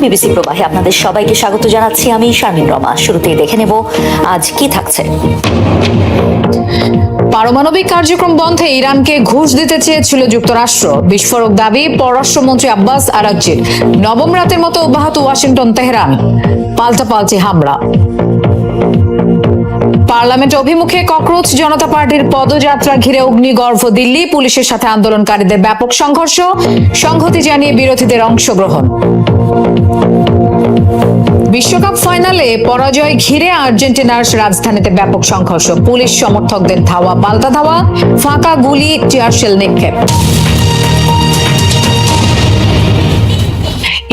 BBC প্রবাহে আপনাদের সবাইকে স্বাগত জানাচ্ছি। আমি শারমিন রমা। শুরুতেই দেখে নেব আজ কি থাকছে। পারমাণবিক কার্যক্রম বন্ধে ইরানকে ঘুষ দিতে চেয়েছিল যুক্তরাষ্ট্র, বিস্ফোরক দাবি পররাষ্ট্রমন্ত্রী আব্বাস আরাগচির। নবম রাতের মতো অব্যাহত ওয়াশিংটন তেহরান পাল্টাপাল্টি হামলা। পার্লামেন্ট অভিমুখে ককরোচ জনতা পার্টির পদযাত্রা ঘিরে অগ্নিগর্ভ দিল্লি, পুলিশের সাথে আন্দোলনকারীদের ব্যাপক সংঘর্ষ, সংহতি জানিয়ে বিরোধীদের অংশগ্রহণ। বিশ্বকাপ ফাইনালে পরাজয় ঘিরে আর্জেন্টিনার রাজধানীতে ব্যাপক সংঘর্ষ, পুলিশ সমর্থকদের ধাওয়া পাল্টা ধাওয়া, ফাঁকা গুলি, টিয়ারশেল নিক্ষেপ।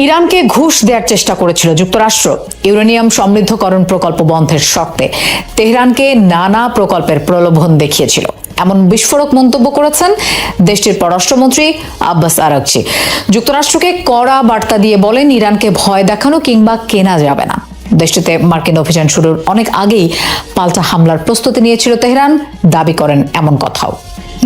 ইরানকে ঘুষ দেওয়ার চেষ্টা করেছিল যুক্তরাষ্ট্র ইউরেনিয়াম সমৃদ্ধকরণ প্রকল্প বন্ধের শর্তে। তেহরানকে নানা প্রকল্পের প্রলোভন দেখিয়েছিল, এমন বিস্ফোরক মন্তব্য করেছেন দেশটির পররাষ্ট্রমন্ত্রী আব্বাস আরাগচি। যুক্তরাষ্ট্রকে কড়া বার্তা দিয়ে বলেন, ইরানকে ভয় দেখানো কিংবা কেনা যাবে না। দেশটিতে মার্কিন অভিযান শুরুর অনেক আগেই পাল্টা হামলার প্রস্তুতি নিয়েছিল তেহরান, দাবি করেন এমন কথাও।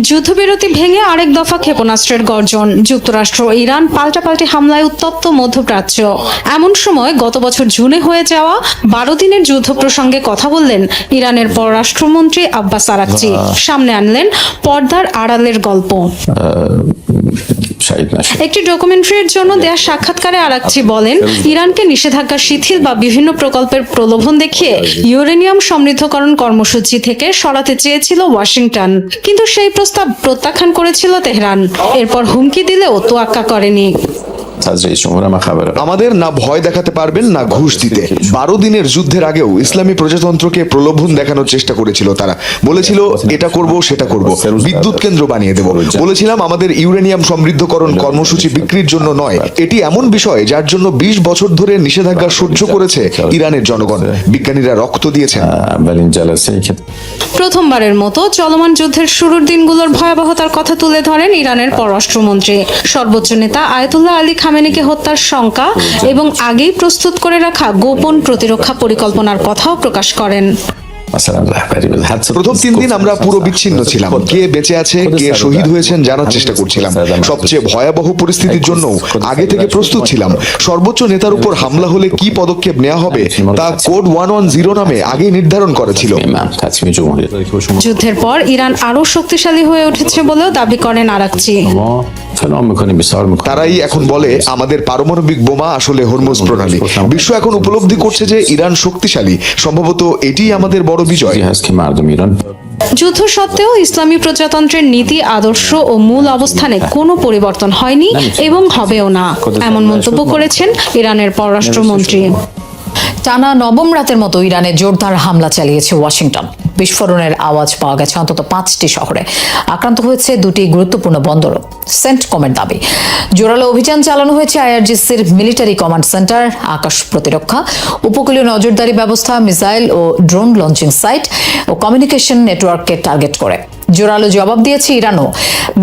যুদ্ধবিরতি ভেঙে আরেক দফা ক্ষেপণাস্ত্রের গর্জন, যুক্তরাষ্ট্র ও ইরান পাল্টাপাল্টি হামলায় উত্তপ্ত মধ্যপ্রাচ্য। এমন সময় গত বছর জুনে হয়ে যাওয়া 12 দিনের যুদ্ধ প্রসঙ্গে কথা বললেন ইরানের পররাষ্ট্রমন্ত্রী আব্বাস আরাগচি। সামনে আনলেন পর্দার আড়ালের গল্প। একটি ডকুমেন্টারির জন্য দেয়া সাক্ষাৎকারে আরাগচি বলেন, ইরানকে নিষেধাজ্ঞা শিথিল বা বিভিন্ন প্রকল্পের প্রলোভন দেখিয়ে ইউরেনিয়াম সমৃদ্ধকরণ কর্মসূচি থেকে সরাতে চেয়েছিল ওয়াশিংটন, কিন্তু সেই প্রস্তাব প্রত্যাখ্যান করেছিল তেহরান। এরপর হুমকি দিলেও তোয়াক্কা করেনি। আমাদের না ভয় দেখাতে পারবেন না ঘুষ দিতে। 12 দিনের যুদ্ধের আগেও ইসলামী প্রজাতন্ত্রকে প্রলোভন দেখানোর চেষ্টা করেছিল তারা। বলেছিল এটা করব সেটা করব, বিদ্যুৎ কেন্দ্র বানিয়ে দেব। বলেছিলাম আমাদের ইউরেনিয়াম সমৃদ্ধকরণ কর্মসূচি বিক্রির জন্য নয়। এটি এমন বিষয় যার জন্য 20 বছর ধরে নিষেধাজ্ঞা সহ্য করেছে ইরানের জনগণ। বিজ্ঞানীরা রক্ত দিয়েছেন। প্রথমবারের মতো চলমান যুদ্ধের শুরুর দিনগুলোর ভয়াবহতার কথা তুলে ধরেন ইরানের পররাষ্ট্রমন্ত্রী। সর্বোচ্চ নেতা আয়াতুল্লাহ আলী খামেনিকে হত্যার শঙ্কা এবং আগেই প্রস্তুত করে রাখা গোপন প্রতিরক্ষা পরিকল্পনার কথাও প্রকাশ করেন। প্রথম 3 দিন আমরা পুরো বিচ্ছিন্ন ছিলাম। কে বেঁচে আছে, কে শহীদ হয়েছেন জানার চেষ্টা করছিলাম। সবচেয়ে ভয়াবহ পরিস্থিতির জন্য আগে থেকে প্রস্তুত ছিলাম। সর্বোচ্চ নেতার উপর হামলা হলে কি পদক্ষেপ নেওয়া হবে তা কোড 110 নামে আগেই নির্ধারণ করা ছিল। যুদ্ধের পর ইরান আরো শক্তিশালী হয়ে উঠেছে বলেও দাবি করেন আরাগচি। তারাই এখন বলে আমাদের পারমাণবিক বোমা আসলে হরমুজ প্রণালী। বিশ্ব এখন উপলব্ধি করছে যে ইরান শক্তিশালী। সম্ভবত এটি আমাদের বড় বিজয়। যুদ্ধ সত্ত্বেও ইসলামী প্রজাতন্ত্রের নীতি, আদর্শ ও মূল অবস্থানে কোনো পরিবর্তন হয়নি এবং হবেও না, এমন মন্তব্য করেছেন ইরানের পররাষ্ট্রমন্ত্রী। টানা নবম রাতের মতো ইরানে জোরদার হামলা চালিয়েছে ওয়াশিংটন। বিস্ফোরণের আওয়াজ পাওয়া গেছে অন্তত 5টি শহরে। আক্রান্ত হয়েছে 2টি গুরুত্বপূর্ণ বন্দরও, সেন্টকমের দাবি। জোরালো অভিযান চালানো হয়েছে আইআরজিসির মিলিটারি কমান্ড সেন্টার, আকাশ প্রতিরক্ষা, উপকূলীয় নজরদারি ব্যবস্থা, মিসাইল ও ড্রোন লঞ্চিং সাইট ও কমিউনিকেশন নেটওয়ার্ককে টার্গেট করে। জোরালো জবাব দিয়েছে ইরানও।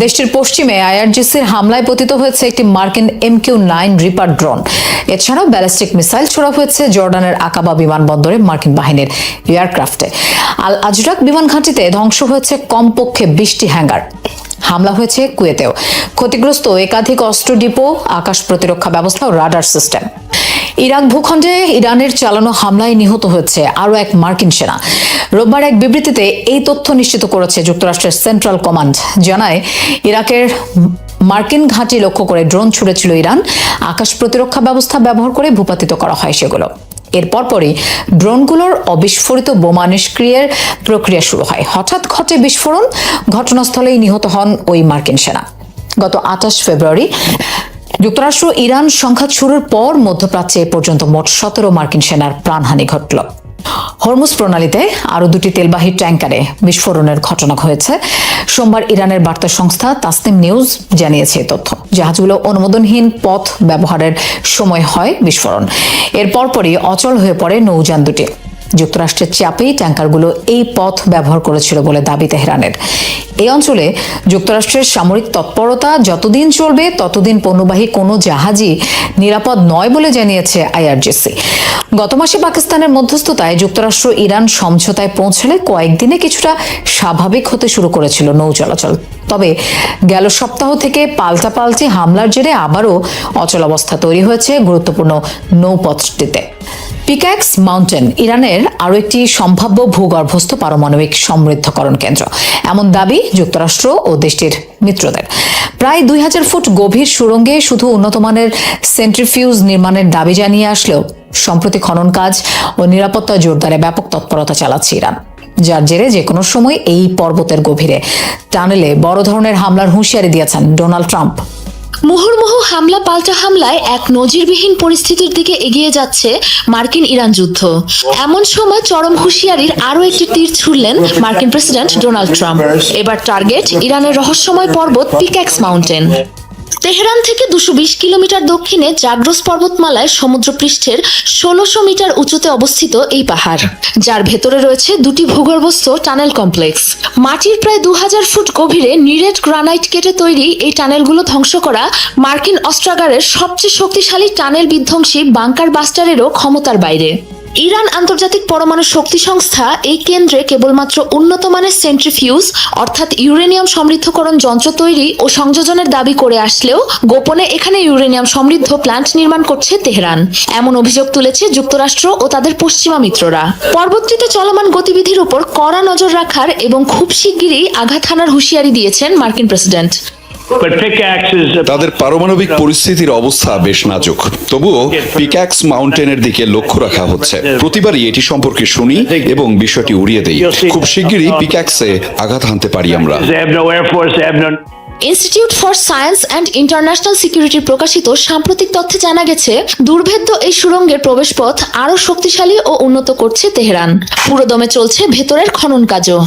দেশটির পশ্চিমে আইআরজিসির হামলায় পতিত হয়েছে একটি মার্কিন MQ-9 রিপার ড্রোন। এছাড়াও ব্যালিস্টিক মিসাইল ছোড়া হয়েছে জর্ডানের আকাবা বিমানবন্দরে মার্কিন বাহিনীর এয়ারক্রাফটে। আল আজরাক বিমান ঘাঁটিতে ধ্বংস হয়েছে কমপক্ষে 20টি হ্যাঙ্গার। হামলা হয়েছে কুয়েতেও, ক্ষতিগ্রস্ত একাধিক অস্ত্র ডিপো, আকাশ প্রতিরক্ষা ব্যবস্থা ও রাডার সিস্টেম। ইরাক ভূখণ্ডে ইরানের চালানো হামলায় নিহত হয়েছে আরও এক মার্কিন সেনা। রোববার এক বিবৃতিতে এই তথ্য নিশ্চিত করেছে যুক্তরাষ্ট্রের সেন্ট্রাল কমান্ড। জানায়, ইরাকের মার্কিন ঘাঁটি লক্ষ্য করে ড্রোন ছুড়েছিল ইরান। আকাশ প্রতিরক্ষা ব্যবস্থা ব্যবহার করে ভূপাতিত করা হয় সেগুলো। এর পরপরই ড্রোনগুলোর অবিস্ফোরিত বোমা নিষ্ক্রিয়ের প্রক্রিয়া শুরু হয়। হঠাৎ ঘটে বিস্ফোরণ, ঘটনাস্থলেই নিহত হন ওই মার্কিন সেনা। গত 28 ফেব্রুয়ারি যুক্তরাষ্ট্র ইরান সংঘাত শুরুর পর মধ্যপ্রাচ্যে এ পর্যন্ত মোট 17 মার্কিন সেনার প্রাণহানি ঘটল। হরমুজ প্রণালীতে আরো 2টি তেলবাহী ট্যাঙ্কারে বিস্ফোরণের ঘটনা হয়েছে। সোমবার ইরানের বার্তা সংস্থা তাসনিম নিউজ জানিয়েছে এই তথ্য। জাহাজগুলো অনুমোদনহীন পথ ব্যবহারের সময় হয় বিস্ফোরণ। এর পরপরই অচল হয়ে পড়ে নৌযান দুটি। যুক্তরাষ্ট্রের চাপেই ট্যাঙ্কারগুলো এই পথ ব্যবহার করেছিল বলে দাবি তেহরানের। এই অঞ্চলে যুক্তরাষ্ট্রের সামরিক তৎপরতা যতদিন চলবে ততদিন পণ্যবাহী কোনো জাহাজই নিরাপদ নয় বলে জানিয়েছে আইআরজিসি। গত মাসে পাকিস্তানের মধ্যস্থতায় যুক্তরাষ্ট্র ইরান সমঝোতায় পৌঁছালে কয়েকদিনে কিছুটা স্বাভাবিক হতে শুরু করেছিল নৌ চলাচল। তবে গেল সপ্তাহ থেকে পাল্টাপাল্টি হামলার জেরে আবারও অচলাবস্থা তৈরি হয়েছে গুরুত্বপূর্ণ নৌপথটিতে। পিক্যাক্স মাউন্টেন ইরানের আরও একটি সম্ভাব্য ভূগর্ভস্থ পারমাণবিক সমৃদ্ধকরণ কেন্দ্র, এমন দাবি যুক্তরাষ্ট্র ও দেশটির মিত্রদের। প্রায় 2000 ফুট গভীর সুড়ঙ্গে শুধু উন্নতমানের সেন্ট্রিফিউজ নির্মাণের দাবি জানিয়ে আসলেও সম্প্রতি খনন কাজ ও নিরাপত্তা জোরদারে ব্যাপক তৎপরতা চালাচ্ছে ইরান, যার জেরে যে কোনো সময় এই পর্বতের গভীরে টানেলে বড় ধরনের হামলার হুঁশিয়ারি দিয়েছেন ডোনাল্ড ট্রাম্প। মুহুর্মুহু হামলা পাল্টা হামলায় এক নজিরবিহীন পরিস্থিতির দিকে এগিয়ে যাচ্ছে মার্কিন ইরান যুদ্ধ। এমন সময় চরম হুঁশিয়ারির আরও একটি তীর ছুড়লেন মার্কিন প্রেসিডেন্ট ডোনাল্ড ট্রাম্প। এবার টার্গেট ইরানের রহস্যময় পর্বত পিক্যাক্স মাউন্টেন। তেহরান থেকে 220 কিলোমিটার দক্ষিণে জাগ্রস পর্বতমালায় সমুদ্রপৃষ্ঠের 1600 মিটার উঁচুতে অবস্থিত এই পাহাড়, যার ভেতরে রয়েছে দুটি ভূগর্ভস্থ টানেল কমপ্লেক্স। মাটির প্রায় 2000 ফুট গভীরে নিরেট গ্রানাইট কেটে তৈরি এই টানেলগুলো ধ্বংস করা মার্কিন অস্ত্রাগারের সবচেয়ে শক্তিশালী টানেল বিধ্বংসী বাংকার বাস্টারেরও ক্ষমতার বাইরে। ইরান আন্তর্জাতিক পরমাণু শক্তি সংস্থা এই কেন্দ্রে কেবলমাত্র উন্নত মানের সেন্ট্রিফিউজ অর্থাৎ ইউরেনিয়াম সমৃদ্ধকরণ যন্ত্র তৈরি ও সংযোজনের দাবি করে আসলেও গোপনে এখানে ইউরেনিয়াম সমৃদ্ধ প্ল্যান্ট নির্মাণ করছে তেহরান, এমন অভিযোগ তুলেছে যুক্তরাষ্ট্র ও তাদের পশ্চিমা মিত্ররা। পর্বতটিতে চলমান গতিবিধির উপর কড়া নজর রাখার এবং খুব শিগগিরই আঘাত হানার হুঁশিয়ারি দিয়েছেন মার্কিন প্রেসিডেন্ট। তাদের পারমাণবিক পরিস্থিতির অবস্থা বেশ নাজুক, তবুও পিক্যাক্স মাউন্টেনের দিকে লক্ষ্য রাখা হচ্ছে। প্রতিবারই এটি সম্পর্কে শুনি এবং বিষয়টি উড়িয়ে দেই। খুব শিগগিরই পিক্যাক্সে আঘাত হানতে পারি আমরা। Institute for science and international সিকিউরিটির প্রকাশিত সাম্প্রতিক তথ্যে জানা গেছে, দুর্ভেদ্য এই সুড়ঙ্গের প্রবেশপথ আরও শক্তিশালী ও উন্নত করছে তেহরান। পুরোদমে চলছে ভেতরের খনন কাজও।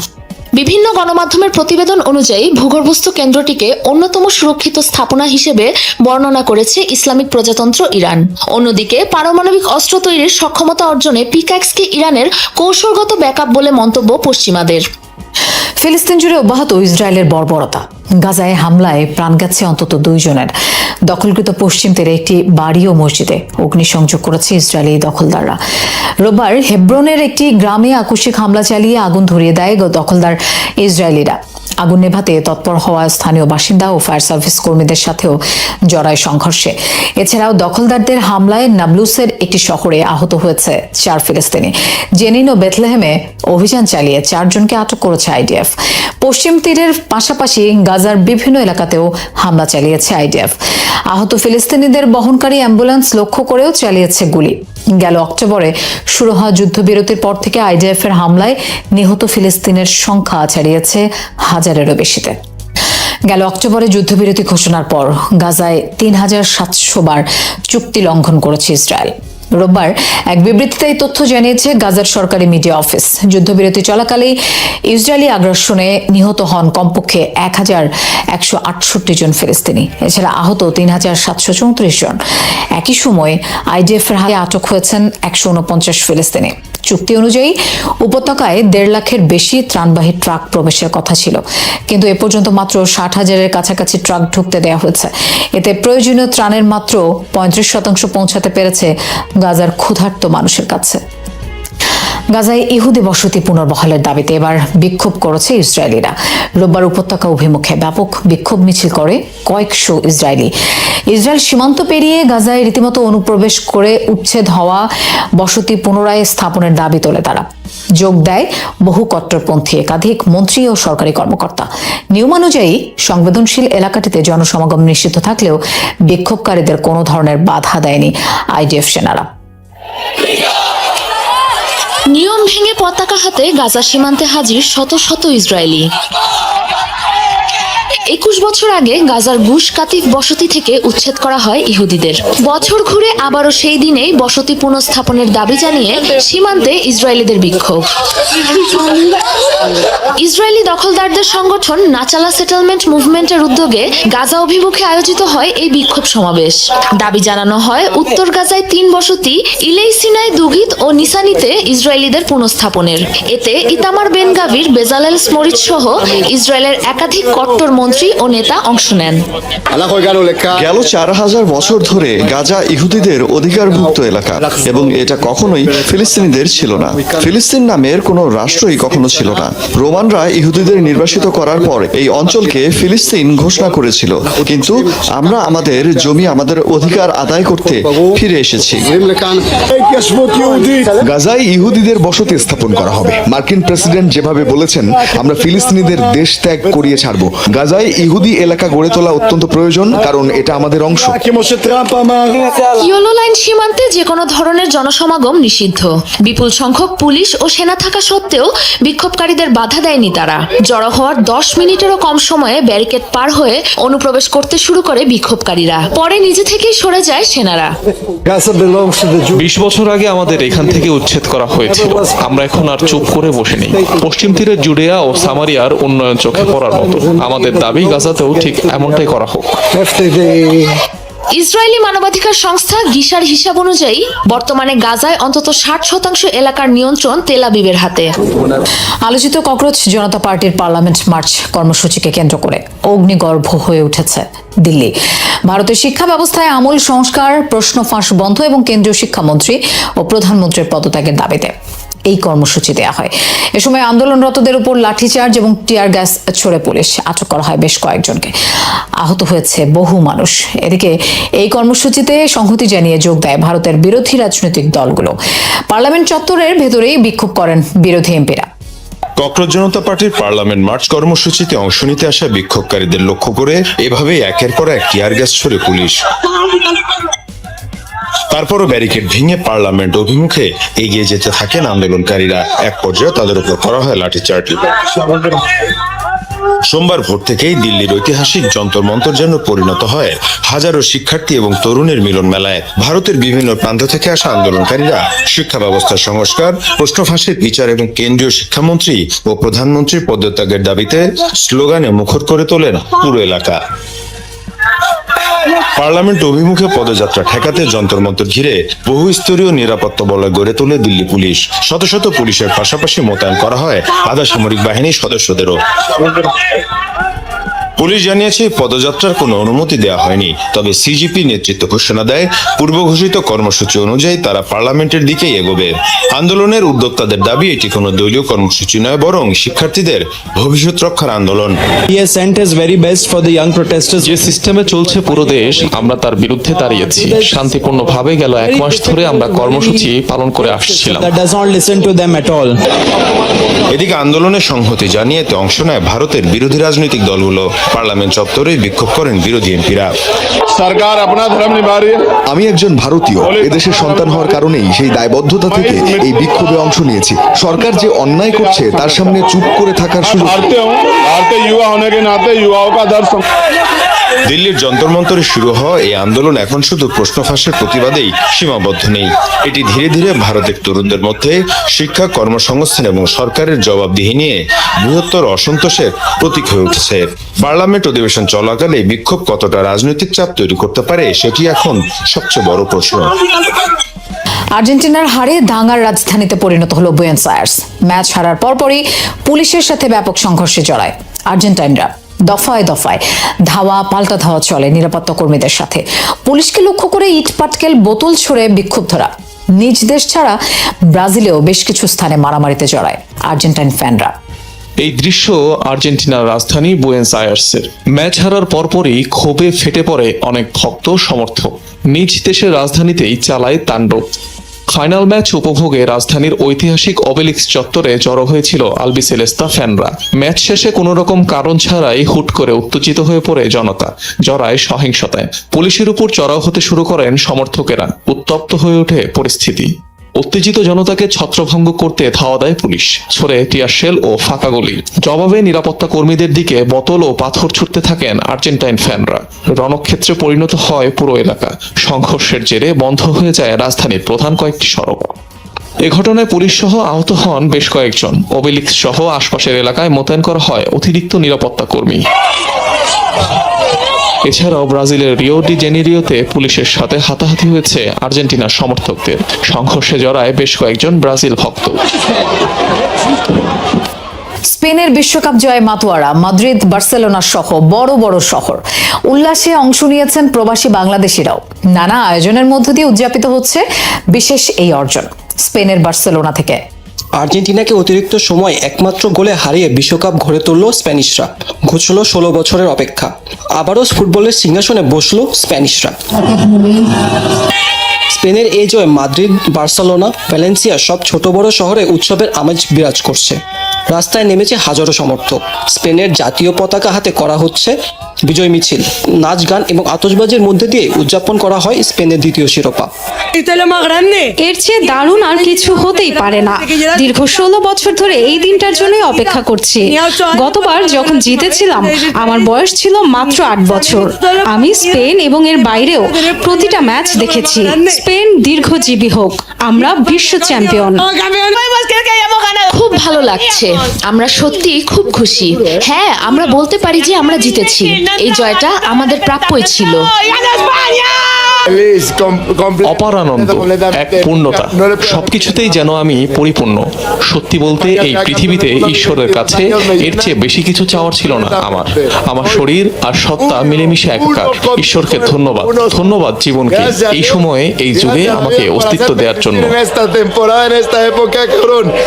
বিভিন্ন গণমাধ্যমের প্রতিবেদন অনুযায়ী ভূগর্ভস্থ কেন্দ্রটিকে অন্যতম সুরক্ষিত স্থাপনা হিসেবে বর্ণনা করেছে ইসলামিক প্রজাতন্ত্র ইরান। অন্যদিকে পারমাণবিক অস্ত্র তৈরির সক্ষমতা অর্জনে পিক্যাক্সকে ইরানের কৌশলগত ব্যাকআপ বলে মন্তব্য পশ্চিমাদের। ফিলিস্তিন জুড়ে অব্যাহত ইসরায়েলের বর্বরতা। গাজায় হামলায় প্রাণ গেছে অন্তত 2 জনের। দখলকৃত পশ্চিম তীরে একটি বাড়ি ও মসজিদে অগ্নিসংযোগ করেছে ইসরায়েলি দখলদাররা। রোববার হেব্রনের একটি গ্রামে আকস্মিক হামলা চালিয়ে আগুন ধরিয়ে দেয় দখলদার ইসরায়েলিরা। আগুন নেভাতে তৎপর হওয়া স্থানীয় বাসিন্দা ও ফায়ার সার্ভিস কর্মীদের সাথেও জড়ায় সংঘর্ষে। এছাড়াও দখলদারদের হামলায় নাবলুসের একটি শহরে আহত হয়েছে 4 ফিলিস্তিনি। জেনিন ও বেথলেহেমে অভিযান চালিয়ে 4 জনকে আটক করেছে আইডিএফ। পশ্চিম তীরের পাশাপাশি গাজার বিভিন্ন এলাকাতেও হামলা চালিয়েছে আইডিএফ। আহত ফিলিস্তিনিদের বহনকারী অ্যাম্বুলেন্স লক্ষ্য করেও চালিয়েছে গুলি। গেল অক্টোবরে শুরু হওয়া যুদ্ধবিরতির পর থেকে আইডিএফ এর হামলায় নিহত ফিলিস্তিনের সংখ্যা ছাড়িয়েছে 1000-এরও বেশিতে। গেল অক্টোবরে যুদ্ধবিরতি ঘোষণার পর গাজায় 3700 বার চুক্তি লঙ্ঘন করেছে ইসরায়েল। রোববার এক বিবৃতিতে এই তথ্য জানিয়েছে গাজার সরকারি মিডিয়া অফিস। যুদ্ধবিরতি চলাকালেই ইসরায়েলি আগ্রাসনে নিহত হন কমপক্ষে 1168 জন ফিলিস্তিনি। এছাড়া আহত 3734 জন। একই সময়ে আইডিএফ এর হাতে আটক হয়েছেন 149 ফিলিস্তিনি। চুক্তি অনুযায়ী উপত্যকায় 1.5 লাখের বেশি ত্রাণবাহী ট্রাক প্রবেশের কথা ছিল, কিন্তু এ পর্যন্ত মাত্র 60,000-এর কাছাকাছি ট্রাক ঢুকতে দেওয়া হয়েছে। এতে প্রয়োজনীয় ত্রাণের মাত্র 35% পৌঁছাতে পেরেছে গাজার ক্ষুধার্ত মানুষের কাছে। গাজায় ইহুদি বসতি পুনর্বহালের দাবিতে এবার বিক্ষোভ করেছে ইসরায়েলিরা। রোববার উপত্যকা অভিমুখে ব্যাপক বিক্ষোভ মিছিল করে কয়েকশো ইসরায়েলি। ইসরায়েল সীমান্ত পেরিয়ে গাজায় রীতিমতো অনুপ্রবেশ করে উচ্ছেদ হওয়া বসতি পুনরায় স্থাপনের দাবি তোলে তারা। যোগ দেয় বহু কট্টরপন্থী একাধিক মন্ত্রী ও সরকারি কর্মকর্তা। নিয়ম অনুযায়ী সংবেদনশীল এলাকাটিতে জনসমাগম নিষিদ্ধ থাকলেও বিক্ষোভকারীদের কোনো ধরনের বাধা দেয়নি আইডিএফ সেনারা। নিয়ম ভেঙে পতাকা হাতে গাজা সীমান্তে হাজির শত শত ইসরায়েলি। 21 বছর আগে গাজার গুশ কাতিফ বসতি থেকে উচ্ছেদ করা হয় ইহুদিদের। বছর ঘুরে আবারও সেই দিনেই বসতি পুনঃস্থাপনের দাবি জানিয়ে সীমান্তে ইসরায়েলিদের বিক্ষোভ। ইসরায়েলি দখলদারদের সংগঠন নাচালা সেটেলমেন্ট মুভমেন্টের উদ্যোগে গাজা অভিমুখে আয়োজিত হয় এই বিক্ষোভ সমাবেশ। দাবি জানানো হয় উত্তর গাজায় 3 বসতি ইলেই সিনাই, দুগিত ও নিসানিতে ইসরায়েলিদের পুনঃস্থাপনের। এতে Itamar Ben Gvir, Bezalel Smotrich সহ ইসরায়েলের একাধিক কট্টর মন্ত্রী ও নেতা অংশ নেন। গেল 4000 বছর ধরে গাজা ইহুদিদের অধিকারভুক্ত এলাকা এবং এটা কখনোই ফিলিস্তিনিদের ছিল না। ফিলিস্তিন নামের কোনো রাষ্ট্রই কখনো ছিল না। রোমানরা ইহুদিদের নির্বাসিত করার পর এই অঞ্চলকে ফিলিস্তিন ঘোষণা করেছিল, কিন্তু আমরা আমাদের জমি, আমাদের অধিকার আদায় করতে ফিরে এসেছি। গাজায় ইহুদিদের বসতি স্থাপন করা হবে। মার্কিন প্রেসিডেন্ট যেভাবে বলেছেন, আমরা ফিলিস্তিনিদের দেশ ত্যাগ করিয়ে ছাড়বো। গাজায় ইহুদি এলাকা গড়ে তোলা অত্যন্ত প্রয়োজন, কারণ এটা আমাদের অংশ। ইয়েলো লাইন সীমান্তে যে কোনো ধরনের জনসমাগম নিষিদ্ধ। বিপুল সংখ্যক পুলিশ ও সেনা থাকা সত্ত্বেও বিক্ষোভকারীদের বাধা দেয়নি তারা। জড়ো হওয়ার 10 মিনিটেরও কম সময়ে ব্যারিকেড পার হয়ে অনুপ্রবেশ করতে শুরু করে বিক্ষোভকারীরা। পরে নিজে থেকেই সরে যায় সেনারা। 20 বছর আগে আমাদের এখান থেকে উচ্ছেদ করা হয়েছিল। আমরা এখন আর চুপ করে বসে নেই। পশ্চিম তীরের জুডেয়া ও সামারিয়ার উন্নয়ন চোখে পড়ার মতো। আমাদের দাবি গাজাতেও ঠিক এমনটাই করা হোক। ইসরায়েলি মানবাধিকার সংস্থা গিশার হিসাব অনুযায়ী বর্তমানে গাজায় অন্তত 60% এলাকার নিয়ন্ত্রণ তেল আবিবের হাতে। আলোচিত ককরোচ জনতা পার্টির পার্লামেন্ট মার্চ কর্মসূচিকে কেন্দ্র করে অগ্নিগর্ভ হয়ে উঠেছে দিল্লি। ভারতের শিক্ষা ব্যবস্থায় আমূল সংস্কার, প্রশ্ন ফাঁস বন্ধ এবং কেন্দ্রীয় শিক্ষামন্ত্রী ও প্রধানমন্ত্রীর পদত্যাগের দাবিতে এই কর্মসূচি দেয়া হয়। এ সময় আন্দোলনরতদের উপর লাঠিচার্জ এবং টিয়ার গ্যাস ছুড়ে পুলিশ আটক করা হয় বেশ কয়েকজনকে। আহত হয়েছে বহু মানুষ। এদিকে এই কর্মসূচিতে সংহতি জানিয়ে যোগ দেয় ভারতের বিরোধী রাজনৈতিক দলগুলো। পার্লামেন্ট চত্বরের ভেতরেই বিক্ষোভ করেন বিরোধী এমপিরা। ককরোচ জনতা পার্টির পার্লামেন্ট মার্চ কর্মসূচিতে অংশ নিতে আসা বিক্ষোভকারীদের লক্ষ্য করে এভাবে একের পর এক টিয়ার গ্যাস ছুড়ে পুলিশ। তারপরও ব্যারিকেড ভেঙে পার্লামেন্ট অভিমুখে এগিয়ে যেতে থাকেন আন্দোলনকারীরা। এক পর্যায়ে তাদের উপর করা হয় লাঠিচার্জ। সোমবার ভোর থেকেই দিল্লির ঐতিহাসিক যন্তর মন্তর যেন পরিণত হয় হাজারো শিক্ষার্থী এবং তরুণের মিলন মেলায়। ভারতের বিভিন্ন প্রান্ত থেকে আসা আন্দোলনকারীরা শিক্ষা ব্যবস্থার সংস্কার, প্রশ্ন ফাঁসের বিচার এবং কেন্দ্রীয় শিক্ষামন্ত্রী ও প্রধানমন্ত্রীর পদত্যাগের দাবিতে স্লোগানে মুখর করে তোলেন পুরো এলাকা। পার্লামেন্ট অভিমুখে পদযাত্রা ঠেকাতে যন্তর মন্তর ঘিরে বহু স্তরীয় নিরাপত্তা বলয় গড়ে তোলে দিল্লি পুলিশ। শত শত পুলিশের পাশাপাশি মোতায়েন করা হয় আধা সামরিক বাহিনীর সদস্যদেরও। পুলিশ জানিয়েছে পদযাত্রার কোনো অনুমতি দেওয়া হয়নি, তবে সিজিপি নেতৃত্ব ঘোষণা দেয় পূর্ব ঘোষিত কর্মসূচি অনুযায়ী তারা পার্লামেন্টের দিকেই এগোবে। আন্দোলনের উদ্যোক্তাদের দাবি এটি কোনো দলীয় কর্মসূচি নয়, বরং শিক্ষার্থীদের ভবিষ্যৎ রক্ষার আন্দোলন। যে সিস্টেমে চলছে পুরো দেশ, আমরা তার বিরুদ্ধে দাঁড়িয়েছি। শান্তিপূর্ণভাবে গেল 1 মাস ধরে আমরা কর্মসূচি পালন করে আসছিলাম। এদিকে আন্দোলনের সংহতি জানিয়ে এতে অংশ নেয় ভারতের বিরোধী রাজনৈতিক দলগুলো। পার্লামেন্ট চত্বরে বিক্ষোভ করেন বিরোধী এমপিরা। সরকার আপনার ধর্ম নিভা রही है। আমি একজন ভারতীয়, এদেশের সন্তান হওয়ার কারণেই সেই দায়বদ্ধতা থেকে এই বিক্ষোভে অংশ নিয়েছি। সরকার যে অন্যায় করছে তার সামনে চুপ করে থাকার সুযোগ। भारतीय युवा होने के नाते युवाओं का दर्द। দিল্লির যন্তর মন্তরে শুরু হওয়া এই আন্দোলন এখন শুধু প্রশ্ন ফাঁসের প্রতিবাদেই সীমাবদ্ধ নেই। এটি ধীরে ধীরে ভারতের তরুণদের মধ্যে শিক্ষা, কর্মসংস্থান এবং সরকারের জবাবদিহি নিয়ে বৃহত্তর অসন্তোষের প্রতীক হয়ে উঠেছে। পার্লামেন্ট অধিবেশন চলাকালে বিক্ষোভ কতটা রাজনৈতিক চাপ তৈরি করতে পারে সেটি এখন সবচেয়ে বড় প্রশ্ন। আর্জেন্টিনার হারে দাঙ্গার রাজধানীতে পরিণত হলো বুয়েন্স আয়ার্স। ম্যাচ হারার পরপরই পুলিশের সাথে ব্যাপক সংঘর্ষে জড়ায় আর্জেন্টাইনরা। দফায় দফায় ধাওয়া পাল্টা ধাওয়া চলে নিরাপত্তা কর্মীদের সাথে। পুলিশকে লক্ষ্য করে ইট পাটকেল বোতল ছুড়ে বিক্ষুব্ধরা। নিজ দেশ ছাড়া ব্রাজিলেও বেশ কিছু স্থানে মারামারিতে জড়ায় আর্জেন্টাইন ফ্যানরা। এই দৃশ্য আর্জেন্টিনার রাজধানী বুয়েন্স আয়ার্সের। ম্যাচ হারার পরপরই ক্ষোভে ফেটে পড়ে অনেক ভক্ত সমর্থক। নিজ দেশের রাজধানীতেই চালায় তাণ্ডব। ফাইনাল ম্যাচ উপভোগে রাজধানীর ঐতিহাসিক অবেলিক্স চত্বরে জড়ো হয়েছিল আলবিসেলেস্তা ফ্যানরা। ম্যাচ শেষে কোনো রকম কারণ ছাড়াই হুট করে উত্তেজিত হয়ে পড়ে জনতা, জড়ায় সহিংসতায়। পুলিশের উপর চড়াও হতে শুরু করেন সমর্থকেরা। উত্তপ্ত হয়ে ওঠে পরিস্থিতি। উত্তেজিত জনতাকে ছত্রভঙ্গ করতে ধাওয়া দেয় পুলিশ, ছড়ে টিয়ারশেল ও ফাঁকা গুলি। জবাবে নিরাপত্তা কর্মীদের দিকে বোতল ও পাথর ছুটতে থাকেন আর্জেন্টাইন ফ্যানরা। রণক্ষেত্রে পরিণত হয় পুরো এলাকা। সংঘর্ষের জেরে বন্ধ হয়ে যায় রাজধানীর প্রধান কয়েকটি সড়ক। এ ঘটনায় পুলিশ সহ আহত হন বেশ কয়েকজন। ওবেলিক্স সহ আশপাশের এলাকায় মোতায়েন করা হয় অতিরিক্ত নিরাপত্তা কর্মী। এছাড়াও ব্রাজিলের রিও ডি জেনেরিওতে পুলিশের সাথে হাতাহাতি হয়েছে আর্জেন্টিনার সমর্থকদের। সংঘর্ষে জড়ায় বেশ কয়েকজন ব্রাজিল ভক্ত। স্পেনের বিশ্বকাপ জয়ে মাতোয়ারা, মাদ্রিদ, বার্সেলোনা সহ বড় বড় শহর উল্লাসে অংশ নিয়েছেন প্রবাসী বাংলাদেশিরাও। নানা আয়োজনের মধ্য দিয়ে উদযাপিত হচ্ছে বিশেষ এই অর্জন। স্পেনের বার্সেলোনা থেকে আর্জেন্টিনাকে অতিরিক্ত সময় একমাত্র গোলে হারিয়ে বিশ্বকাপ গড়ে তুলল স্প্যানিশরা। ঘুচল 16 বছরের অপেক্ষা। আবারও ফুটবলের সিংহাসনে বসল স্প্যানিশরা। স্পেনের এই জয় মাদ্রিদ, বার্সেলোনা, ভ্যালেন্সিয়া সব ছোট বড় শহরে উৎসবের আমেজ বিরাজ করছে। রাস্তায় নেমেছে হাজারো সমর্থক। স্পেনের জাতীয় পতাকা হাতে করা হচ্ছে বিজয় মিছিল। নাচ, গান এবং আতশবাজির মধ্যে দিয়ে উদযাপন করা হয় স্পেনের দ্বিতীয় শিরোপা। এর চেয়ে দারুণ আর কিছু হতেই পারে না। দীর্ঘ 16 বছর ধরে এই দিনটার জন্যই অপেক্ষা করছি। গতবার যখন জিতেছিলাম আমার বয়স ছিল মাত্র 8 বছর। আমি স্পেন এবং এর বাইরেও প্রতিটা ম্যাচ দেখেছি। স্পেন দীর্ঘজীবী হোক, আমরা বিশ্ব চ্যাম্পিয়ন। খুব ভালো লাগছে, আমরা সত্যি খুব খুশি। হ্যাঁ, আমরা বলতে পারি যে আমরা জিতেছি। এই জয়টা আমাদের প্রাপ্যই ছিল। অপার আনন্দ, এক পূর্ণতা, সবকিছুতেই যেন আমি পরিপূর্ণ। সত্যি বলতে এই পৃথিবীতে ঈশ্বরের কাছে এর চেয়ে বেশি কিছু চাওয়ার ছিল না আমার শরীর আর সত্তা মিলেমিশে একাকার। ঈশ্বরকে ধন্যবাদ, ধন্যবাদ জীবনকে এই সময়ে, এই যুগে আমাকে অস্তিত্ব দেওয়ার জন্য।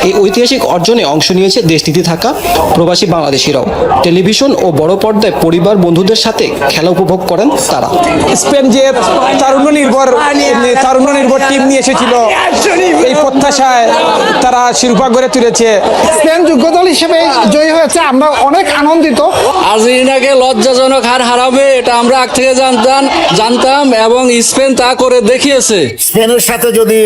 এই ঐতিহাসিক অর্জনে অংশ নিয়েছে দেশটিতে থাকা প্রবাসী বাংলাদেশিরাও। টেলিভিশন ও বড় পর্দায় পরিবার বন্ধুদের সাথে খেলা উপভোগ করেন তারা। স্পেন যে তারুণ্য নির্ভর টিম নিয়ে এসেছিল, এই প্রত্যাশায় তারা শিরোপা গড়ে তুলেছে। স্পেন যোগ্য দল হিসেবে জয়ী হয়েছে, আমরা অনেক আনন্দিত। আর্জেন্টিনাকে লজ্জাজনক হার হারাবে এটা আমরা আগ থেকে জানতাম এবং স্পেন তা করে দেখিয়েছে। স্পেনের সাথে যদি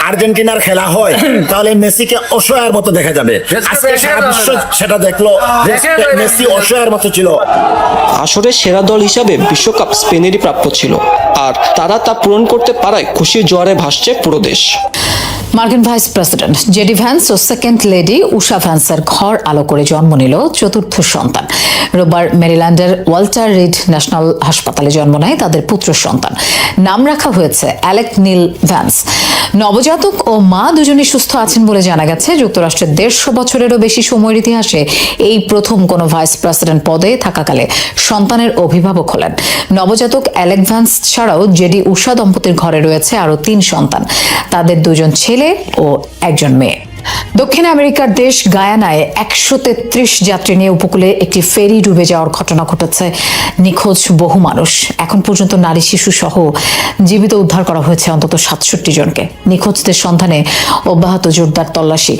আর্জেন্টিনার খেলা হয় তাহলে মেসিকে অসহায়ের মতো দেখা যাবে। আজকে সারা বিশ্ব সেটা দেখলো, মেসি অসহায়ের মতো ছিল। আসরের সেরা দল হিসাবে বিশ্বকাপ স্পেনেরই প্রাপ্য ছিল, আর তারা তা পূরণ করতে পারায় খুশির জোয়ারে ভাসছে পুরো দেশ। মার্কিন ভাইস প্রেসিডেন্ট জেডি ভ্যান্স ও সেকেন্ড লেডি উষা ভ্যান্সের ঘর আলো করে জন্ম নিল চতুর্থ সন্তান। রোববার মেরিল্যান্ডের ওয়াল্টার রিড ন্যাশনাল হাসপাতালে জন্ম নেয় তাদের পুত্র সন্তান। নাম রাখা হয়েছে অ্যালেক নিল ভ্যান্স। নবজাতক ও মা দুজনই সুস্থ আছেন বলে জানা গেছে। যুক্তরাষ্ট্রের 150 বছরেরও বেশি সময়ের ইতিহাসে এই প্রথম কোনো ভাইস প্রেসিডেন্ট পদে থাকাকালে সন্তানের অভিভাবক হলেন। নবজাতক অ্যালেক ভ্যান্স ছাড়াও জেডি উষা দম্পতির ঘরে রয়েছে আরও 3 সন্তান। তাদের 2জন ছেলে ও 1জন মেয়ে। দক্ষিণ আমেরিকার দেশ গায়ানায় 133 যাত্রী নিয়ে উপকূলে একটি ফেরি ডুবে যাওয়ার ঘটনা ঘটেছে। নিখোঁজ বহু মানুষ। এখন পর্যন্ত নারী, শিশু সহ জীবিত উদ্ধার করা হয়েছে অন্তত 67 জনকে। নিখোঁজদের সন্ধানে অব্যাহত জোরদার তল্লাশি।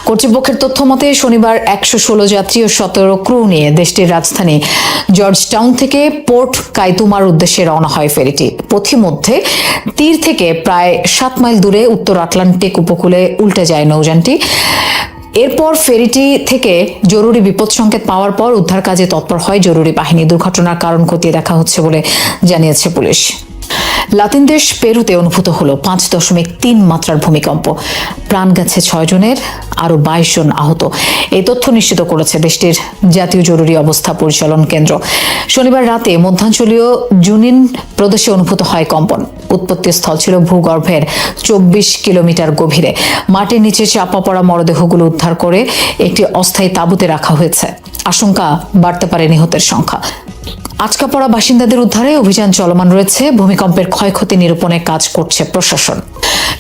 কর্তৃপক্ষের তথ্য মতে শনিবার 116 যাত্রী ও 17 ক্রু নিয়ে দেশটির রাজধানী জর্জ টাউন থেকে পোর্ট কাইতুমার উদ্দেশ্যে রওনা হয় ফেরিটি। পথিমধ্যে তীর থেকে প্রায় 7 মাইল দূরে উত্তর আটলান্টিক উপকূলে উল্টে যায় নৌযানটি। এরপর ফেরিটি থেকে জরুরি বিপদ সংকেত পাওয়ার পর উদ্ধার কাজে তৎপর হয় জরুরি বাহিনী। দুর্ঘটনার কারণ খতিয়ে দেখা হচ্ছে বলে জানিয়েছে পুলিশ। লাতিন দেশ পেরুতে অনুভূত হলো 5.3 মাত্রার ভূমিকম্প। প্রাণ গেছে 6 জনের, আরো 22 জন আহত। এই তথ্য নিশ্চিত করেছে দেশটির জাতীয় জরুরি অবস্থা পরিচালন কেন্দ্র। শনিবার রাতে মধ্যাঞ্চলীয় জুনিন প্রদেশে অনুভূত হয় কম্পন। উৎপত্তি স্থল ছিল ভূগর্ভের 24 কিলোমিটার গভীরে। মাটির নিচে চাপা পড়া মরদেহগুলো উদ্ধার করে একটি অস্থায়ী তাঁবুতে রাখা হয়েছে। আশঙ্কা বাড়তে পারে নিহতের সংখ্যা। আটকা পড়া বাসিন্দাদের উদ্ধারে অভিযান চলমান রয়েছে। ভূমিকম্পের ক্ষয়ক্ষতি নিরূপণে কাজ করছে প্রশাসন।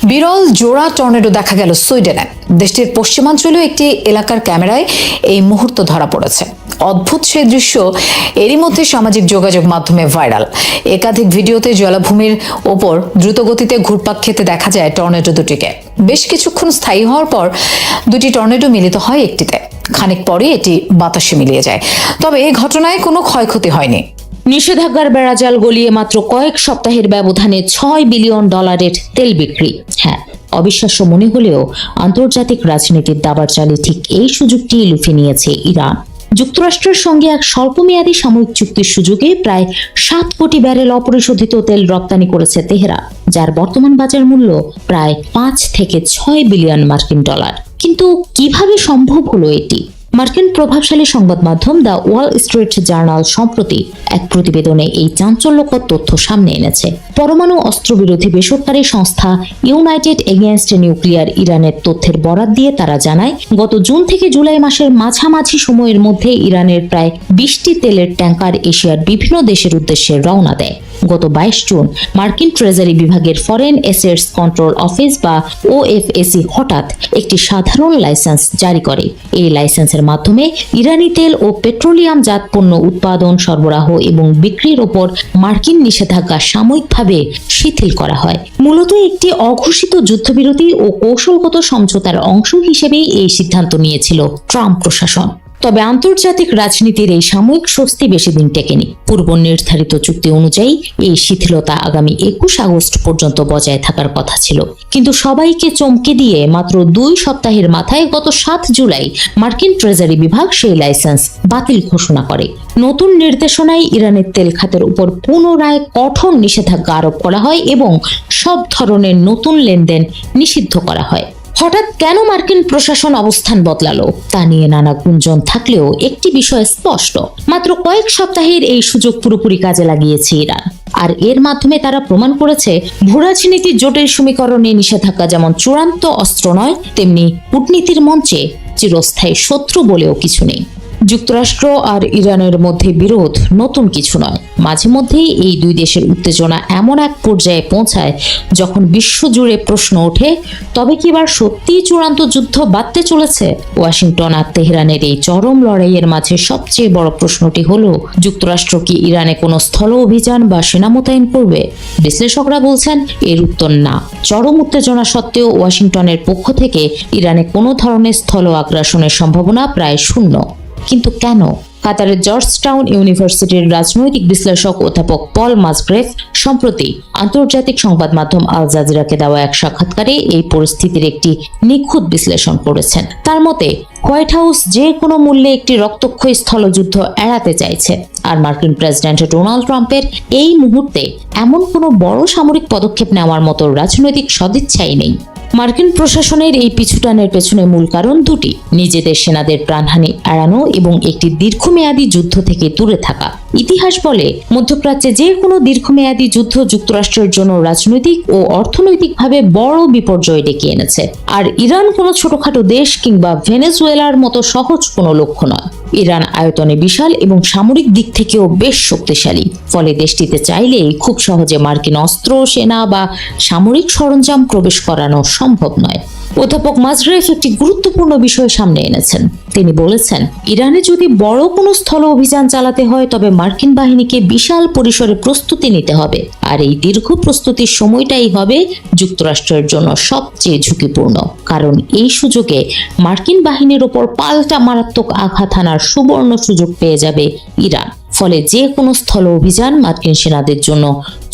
বিরল জোড়া টর্নেডো দেখা গেল সুইডেনে। দেশটির পশ্চিমাঞ্চলীয় একটি এলাকার ক্যামেরায় এই মুহূর্ত ধরা পড়েছে। অদ্ভুত সেই দৃশ্য এরই মধ্যে সামাজিক যোগাযোগ মাধ্যমে ভাইরাল। একাধিক ভিডিওতে জলাভূমির ওপর দ্রুতগতিতে ঘুরপাক খেতে দেখা যায় টর্নেডো দুটিকে। বেশ কিছুক্ষণ স্থায়ী হওয়ার পর দুটি টর্নেডো মিলিত হয় একটিতে। খানিক পরে এটি বাতাসে মিলিয়ে যায়। তবে এই ঘটনায় কোনো ক্ষয়ক্ষতি হয়নি। নিষেধাজ্ঞার বেড়াজাল গলিয়ে মাত্র কয়েক সপ্তাহের ব্যবধানে $6 বিলিয়ন তেল বিক্রি। হ্যাঁ, অবিশ্বাস্য মনে হলেও আন্তর্জাতিক রাজনীতির দাবার চালে ঠিক এই সুযোগটি লুফে নিয়েছে ইরান। যুক্তরাষ্ট্রের সঙ্গে এক স্বল্পমেয়াদী সাময়িক চুক্তির সুযোগে প্রায় 7 কোটি ব্যারেল অপরিশোধিত তেল রপ্তানি করেছে তেহরান, যার বর্তমান বাজার মূল্য প্রায় 5 থেকে 6 বিলিয়ন মার্কিন ডলার। কিন্তু কিভাবে সম্ভব হলো এটি? মার্কিন প্রভাবশালী সংবাদ মাধ্যম দ্য ওয়াল স্ট্রিট জার্নাল সম্প্রতি এক প্রতিবেদনে এই চাঞ্চল্যকর তথ্য সামনে এনেছে। পরমাণু অস্ত্রবিরোধী বেসরকারি সংস্থা ইউনাইটেড এগেইনস্ট নিউক্লিয়ার ইরানের তথ্যের বরাত দিয়ে তারা জানায়, গত জুন থেকে জুলাই মাসের মাঝামাঝি সময়ের মধ্যে ইরানের প্রায় 20টি তেলের ট্যাঙ্কার এশিয়ার বিভিন্ন দেশের উদ্দেশ্যে রওনা দেয়। গত 22 জুন মার্কিন ট্রেজারি বিভাগের ফরেন অ্যাসেটস কন্ট্রোল অফিস বা ওএফএসি হঠাৎ একটি সাধারণ লাইসেন্স জারি করে। এই লাইসেন্সের মাধ্যমে ইরানি তেল ও পেট্রোলিয়াম জাত পণ্য উৎপাদন, সরবরাহ এবং বিক্রির ওপর মার্কিন নিষেধাজ্ঞা সাময়িকভাবে শিথিল করা হয়। মূলত একটি অঘোষিত যুদ্ধবিরতি ও কৌশলগত সমঝোতার অংশ হিসেবেই এই সিদ্ধান্ত নিয়েছিল ট্রাম্প প্রশাসন। তবে আন্তর্জাতিক রাজনীতির এই সাময়িক স্বস্তি বেশি দিন টেকেনি। পূর্ব নির্ধারিত চুক্তি অনুযায়ী এই শিথিলতা আগামী 21 আগস্ট পর্যন্ত বজায় থাকার কথা ছিল, কিন্তু সবাইকে চমকে দিয়ে মাত্র 2 সপ্তাহের মাথায় গত 7 জুলাই মার্কিন ট্রেজারি বিভাগ সেই লাইসেন্স বাতিল ঘোষণা করে। নতুন নির্দেশনায় ইরানের তেল খাতের উপর পুনরায় কঠোর নিষেধাজ্ঞা আরোপ করা হয় এবং সব ধরনের নতুন লেনদেন নিষিদ্ধ করা হয়। হঠাৎ কেন মার্কিন প্রশাসন অবস্থান বদলালো তা নিয়ে নানা গুঞ্জন থাকলেও একটি বিষয় স্পষ্ট, মাত্র কয়েক সপ্তাহের এই সুযোগ পুরোপুরি কাজে লাগিয়েছে ইরান। আর এর মাধ্যমে তারা প্রমাণ করেছে ভূরাজনীতির জটিল সমীকরণে নিষেধাজ্ঞা যেমন চূড়ান্ত অস্ত্র নয়, তেমনি কূটনীতির মঞ্চে চিরস্থায়ী শত্রু বলেও কিছু নেই। যুক্তরাষ্ট্র আর ইরানের মধ্যে বিরোধ নতুন কিছু নয়। মাঝে মধ্যেই এই দুই দেশের উত্তেজনা এমন এক পর্যায়ে পৌঁছায় যখন বিশ্বজুড়ে প্রশ্ন ওঠে, তবে কি এবার সত্যিই চূড়ান্ত যুদ্ধ বাঁধতে চলেছে? ওয়াশিংটন আর তেহরানের এই চরম লড়াইয়ের মাঝে সবচেয়ে বড় প্রশ্নটি হলো, যুক্তরাষ্ট্র কি ইরানে কোনো স্থল অভিযান বা সেনা মোতায়েন করবে? বিশ্লেষকরা বলছেন এর উত্তর না। চরম উত্তেজনা সত্ত্বেও ওয়াশিংটনের পক্ষ থেকে ইরানে কোনো ধরনের স্থল আগ্রাসনের সম্ভাবনা প্রায় শূন্য। কিন্তু কেন? কাতারের জর্জটাউন ইউনিভার্সিটির রাজনৈতিক বিশ্লেষক অধ্যাপক পল মাসগ্রেভ সম্প্রতি আন্তর্জাতিক সংবাদ মাধ্যম আল জাজিরাকে দেওয়া এক সাক্ষাৎকারে এই পরিস্থিতির একটি নিখুঁত বিশ্লেষণ করেছেন। তার মতে, হোয়াইট হাউস যে কোনো মূল্যে একটি রক্তক্ষয়ী স্থলযুদ্ধ এড়াতে চাইছে, আর মার্কিন প্রেসিডেন্ট ডোনাল্ড ট্রাম্পের এই মুহূর্তে এমন কোনো বড় সামরিক পদক্ষেপ নেওয়ার মতো রাজনৈতিক সদিচ্ছাই নেই। মার্কিন প্রশাসনের এই পিছুটানের পেছনে মূল কারণ দুটি: নিজেদের সেনাদের প্রাণহানি এড়ানো এবং একটি দীর্ঘমেয়াদী যুদ্ধ থেকে দূরে থাকা। ইতিহাস বলে, মধ্যপ্রাচ্যে যে কোনো দীর্ঘমেয়াদী যুদ্ধ যুক্তরাষ্ট্রের জন্য রাজনৈতিক ও অর্থনৈতিকভাবে বড় বিপর্যয় ডেকে এনেছে। আর ইরান কোনো ছোটখাটো দেশ কিংবা ভেনেজুয়েলার মতো সহজ কোনো লক্ষ্য নয়। ইরান আয়তনে বিশাল এবং সামরিক দিক থেকেও বেশ শক্তিশালী, ফলে দেশটিতে চাইলেই খুব সহজে মার্কিন অস্ত্র, সেনা বা সামরিক সরঞ্জাম প্রবেশ করানো সম্ভব নয়। অধ্যাপক মাসগ্রেভ একটি গুরুত্বপূর্ণ বিষয় সামনে এনেছেন। তিনি বলেছেন, ইরানে যদি বড় কোনো স্থল অভিযান চালাতে হয় তবে মার্কিন বাহিনীকে বিশাল পরিসরে প্রস্তুতি নিতে হবে, আর এই দীর্ঘ প্রস্তুতির সময়টাই হবে যুক্তরাষ্ট্রের জন্য সবচেয়ে ঝুঁকিপূর্ণ, কারণ এই সুযোগে মার্কিন বাহিনীর ওপর পাল্টা মারাত্মক আঘাত হানার সুবর্ণ সুযোগ পেয়ে যাবে ইরান। ফলে যে কোনো স্থল অভিযান মার্কিন সেনাদের জন্য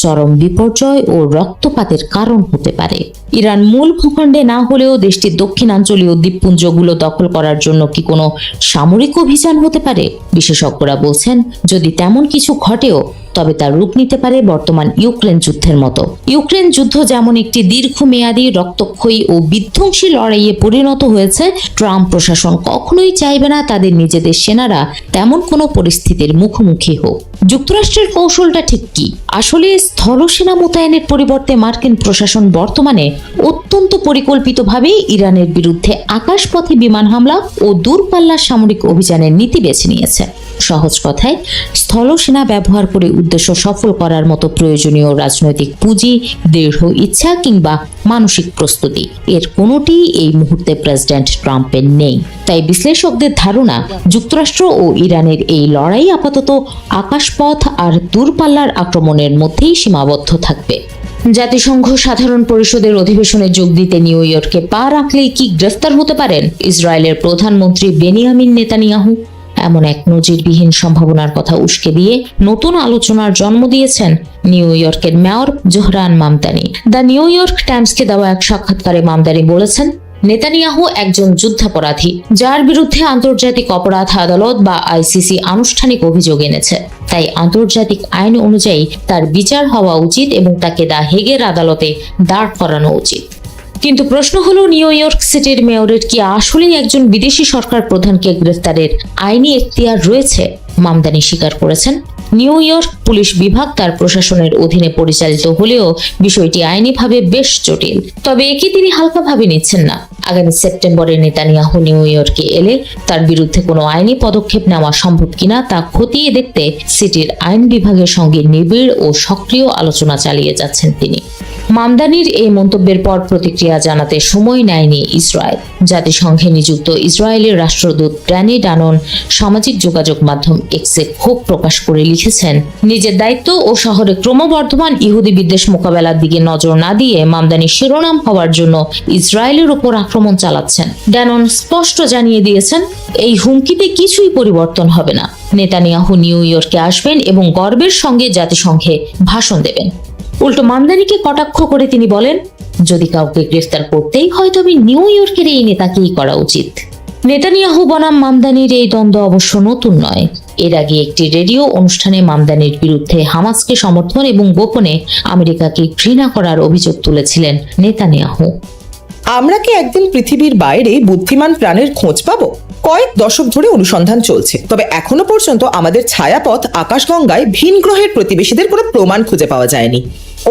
চরম বিপর্যয় ও রক্তপাতের কারণ হতে পারে। ইরান মূল ভূখণ্ডে না হলেও দেশটির দক্ষিণাঞ্চলীয় দ্বীপপুঞ্জগুলো দখল করার জন্য কি কোনো সামরিক অভিযান হতে পারে? বিশেষজ্ঞরা বলছেন, যদি তেমন কিছু ঘটেও তবে তার রূপ নিতে পারে বর্তমান ইউক্রেন যুদ্ধের মতো। ইউক্রেন যুদ্ধ যেমন একটি দীর্ঘমেয়াদী রক্তক্ষয়ী ও বিধ্বংসী লড়াইয়ে পরিণত হয়েছে, ট্রাম্প প্রশাসন কখনোই চাইবে না তাদের নিজেদের সেনারা তেমন কোনো পরিস্থিতির মুখোমুখি হোক। যুক্তরাষ্ট্রের কৌশলটা ঠিক কি? আসলে স্থল সেনা মোতায়েনের পরিবর্তে মার্কিন প্রশাসন বর্তমানে অত্যন্ত পরিকল্পিতভাবে ইরানের বিরুদ্ধে আকাশপথে বিমান হামলা ও দূরপাল্লার সামরিক অভিযানের নীতি বেছে নিয়েছে। সহজ কথায়, স্থল সেনা ব্যবহার করে উদ্দেশ্য সফল করার মতো প্রয়োজনীয় রাজনৈতিক পুঁজি, দৃঢ় ইচ্ছা কিংবা মানসিক প্রস্তুতি, এর কোনোটিই এই মুহূর্তে প্রেসিডেন্ট ট্রাম্পের নেই। তাই বিশ্লেষকদের ধারণা, যুক্তরাষ্ট্র ও ইরানের এই লড়াই আপাতত আকাশপথ আর দূরপাল্লার আক্রমণের মধ্যেই সীমাবদ্ধ থাকবে। জাতিসংঘ সাধারণ পরিষদের অধিবেশনে যোগ দিতে নিউ ইয়র্কে পা রাখলেই কি গ্রেফতার হতে পারেন ইসরায়েলের প্রধানমন্ত্রী বেনিয়ামিন নেতানিয়াহু? এমন এক নজিরবিহীন সম্ভাবনার কথা উস্কে দিয়ে নতুন আলোচনার জন্ম দিয়েছেন নিউ ইয়র্কের mayor Zohran Mamdani. The New York টাইমসকে দেওয়া এক সাক্ষাৎকারে মামদানি বলেছেন, নেতানিয়াহু একজন যুদ্ধাপরাধী, যার বিরুদ্ধে আন্তর্জাতিক অপরাধ আদালত বা আইসিসি আনুষ্ঠানিক অভিযোগ এনেছে। তাই আন্তর্জাতিক আইন অনুযায়ী তার বিচার হওয়া উচিত এবং তাকে দ্য হেগের আদালতে দাঁড় করানো উচিত। কিন্তু প্রশ্ন হলো নিউ ইয়র্ক সিটির মেয়রের কি আসলেই একজন বিদেশি সরকার প্রধানকে গ্রেফতারের আইনি এখতিয়ার রয়েছে? মামদানি স্বীকার করেছেন নিউ ইয়র্ক পুলিশ বিভাগ তার প্রশাসনের অধীনে পরিচালিত হলেও বিষয়টি আইনিভাবে বেশ জটিল। তবে একে তিনি হালকাভাবে নিচ্ছেন না। আগামী সেপ্টেম্বরে নেতানিয়াহু নিউ ইয়র্কে এলে তার বিরুদ্ধে কোনো আইনি পদক্ষেপ নেওয়া সম্ভব কিনা তা খতিয়ে দেখতে সিটির আইন বিভাগের সঙ্গে নিবিড় ও সক্রিয় আলোচনা চালিয়ে যাচ্ছেন তিনি। মামদানির এই মন্তব্যের পর প্রতিক্রিয়া জানাতে সময় নেয়নি ইসরায়েল। জাতিসংঘে নিযুক্ত ইসরায়েলের রাষ্ট্রদূত ড্যানি ডানন সামাজিক যোগাযোগ মাধ্যম এক্সে ক্ষোভ প্রকাশ করে লিখেছেন, নিজের দায়িত্ব ও শহরে ক্রমবর্ধমান ইহুদি বিদ্বেষ মোকাবেলার দিকে নজর না দিয়ে মামদানি শিরোনাম হওয়ার জন্য ইসরায়েলের উপর আক্রমণ চালাচ্ছেন। ড্যানন স্পষ্ট জানিয়ে দিয়েছেন, এই হুমকিতে কিছুই পরিবর্তন হবে না। নেতানিয়াহু নিউ ইয়র্কে আসবেন এবং গর্বের সঙ্গে জাতিসংঘে ভাষণ দেবেন। উল্টো মামদানিকে কটাক্ষ করে তিনি বলেন, যদি কাউকে গ্রেফতার করতেই হয় তবে নিউ ইয়র্কের এই নেতাকেই করা উচিত। নেতানিয়াহু বনাম মামদানির এই দ্বন্দ্ব অবশ্য নতুন নয়। এর আগে একটি রেডিও অনুষ্ঠানে মামদানির বিরুদ্ধে হামাসকে সমর্থন এবং গোপনে আমেরিকাকে ঘৃণা করার অভিযোগ তুলেছিলেন নেতানিয়াহু। আমরা কি একদিন পৃথিবীর বাইরে বুদ্ধিমান প্রাণের খোঁজ পাবো? কয়েক দশক ধরে অনুসন্ধান চলছে, তবে এখনো পর্যন্ত আমাদের ছায়াপথ আকাশগঙ্গায় ভিন গ্রহের প্রতিবেশীদের কোনো প্রমাণ খুঁজে পাওয়া যায়নি।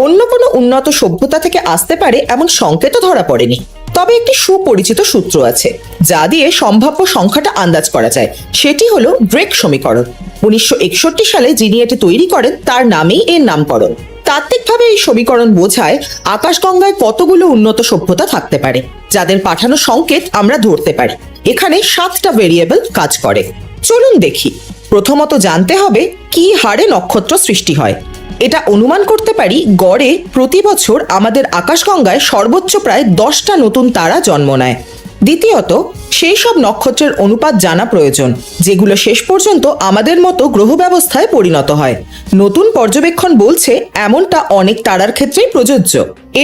অন্য কোনো উন্নত সভ্যতা থেকে আসতে পারে এমন সংকেতও ধরা পড়েনি। তবে একটি সুপরিচিত সূত্র আছে যা দিয়ে সম্ভাব্য সংখ্যাটা আন্দাজ করা যায়। সেটি হলো ড্রেক সমীকরণ। 1961 সালে যিনি এটি তৈরি করেন তার নামেই এর নামকরণ। তাত্ত্বিকভাবে এই সমীকরণ বোঝায় আকাশগঙ্গায় কতগুলো উন্নত সভ্যতা থাকতে পারে যাদের পাঠানো সংকেত আমরা ধরতে পারি। এখানে 7টা ভেরিয়েবল কাজ করে। চলুন দেখি। প্রথমত জানতে হবে কি হারে নক্ষত্র সৃষ্টি হয়। এটা অনুমান করতে পারি গড়ে প্রতি বছর আমাদের আকাশগঙ্গায় সর্বোচ্চ প্রায় 10টা নতুন তারা জন্ম নেয়। দ্বিতীয়ত, সেই সব নক্ষত্রের অনুপাত জানা প্রয়োজন যেগুলো শেষ পর্যন্ত আমাদের মতো গ্রহ ব্যবস্থায় পরিণত হয়। নতুন পর্যবেক্ষণ বলছে এমনটা অনেক তারার ক্ষেত্রেই প্রযোজ্য।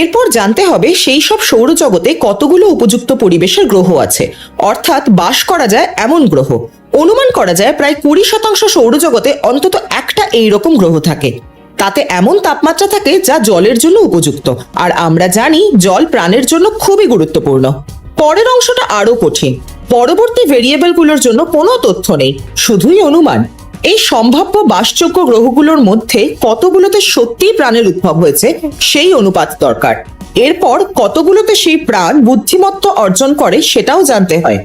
এরপর জানতে হবে সেই সব সৌরজগতে কতগুলো উপযুক্ত পরিবেশের গ্রহ আছে, অর্থাৎ বাস করা যায় এমন গ্রহ। অনুমান করা যায় প্রায় 20% সৌরজগতে অন্তত একটা এইরকম গ্রহ থাকে। তাতে এমন তাপমাত্রা থাকে যা জলের জন্য উপযুক্ত, আর আমরা জানি জল প্রাণের জন্য খুবই গুরুত্বপূর্ণ। পরের অংশটা আরো কঠিন। পরবর্তী ভেরিয়েবলগুলোর জন্য কোনো তথ্য নেই, শুধুই অনুমান। এই সম্ভাব্য বাসযোগ্য গ্রহগুলোর মধ্যে কতগুলোতে সত্যিই প্রাণের উদ্ভব হয়েছে সেই অনুপাত দরকার। এরপর কতগুলোতে সেই প্রাণ বুদ্ধিমত্ত অর্জন করে সেটাও জানতে হয়।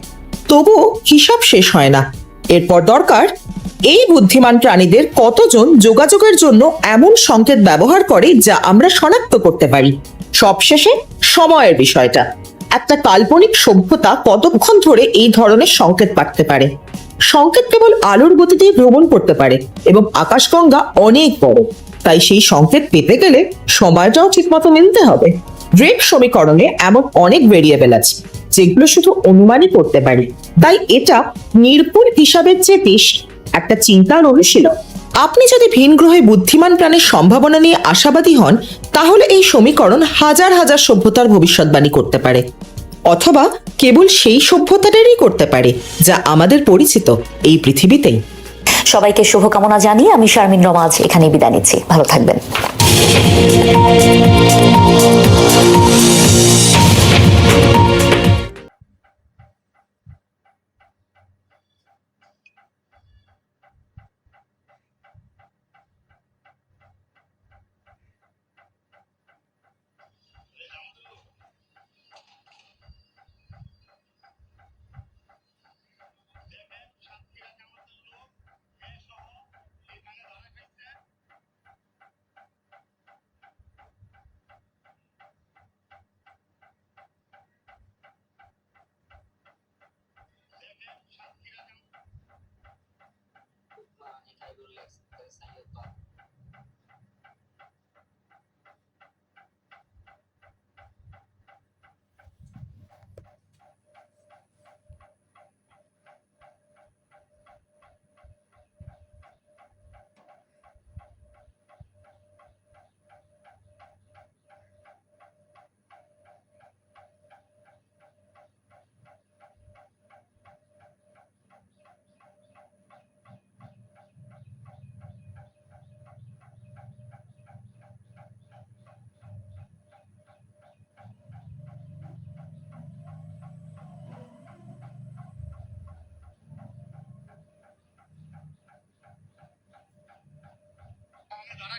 তবুও হিসাব শেষ হয় না। এরপর দরকার এই বুদ্ধিমান প্রাণীদের কতজন যোগাযোগের জন্য এমন সংকেত ব্যবহার করে যা আমরা শনাক্ত করতে পারি। সবশেষে সময়ের বিষয়টা। একটা কাল্পনিক সভ্যতা কতক্ষণ ধরে এই ধরনের সংকেত পাঠাতে পারে? সংকেত কেবল আলোর গতিতেই ভ্রমণ করতে পারে এবং আকাশগঙ্গা অনেক বড়, তাই সেই সংকেত পেতে গেলে সময়টাও ঠিকমতো মিলতে হবে। ড্রেক সমীকরণে এমন অনেক ভেরিয়েবল আছে যেগুলো শুধু অনুমানই করতে পারি, তাই এটা নির্ভুল হিসাবের চেয়ে বেশি একটা চিন্তার অনুশীলন। আপনি যদি ভিন গ্রহে বুদ্ধিমান প্রাণের সম্ভাবনা নিয়ে আশাবাদী হন, তাহলে এই সমীকরণ হাজার হাজার সভ্যতার ভবিষ্যৎবাণী করতে পারে, অথবা কেবল সেই সভ্যতাটারই করতে পারে যা আমাদের পরিচিত এই পৃথিবীতেই। সবাইকে শুভকামনা জানিয়ে আমি শারমিন রমা আজ এখানেই বিদায় নিচ্ছি। ভালো থাকবেন।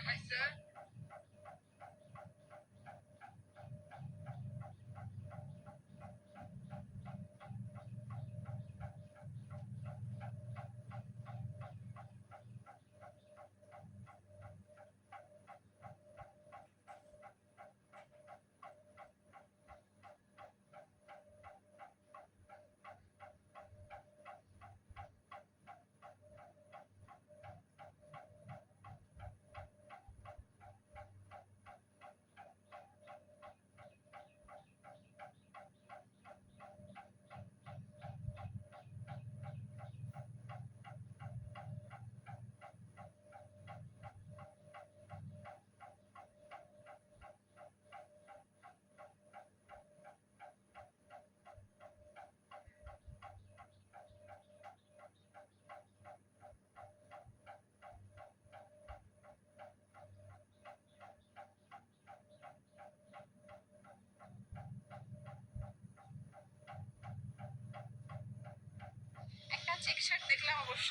একটা চেক শার্ট দেখলাম অবশ্য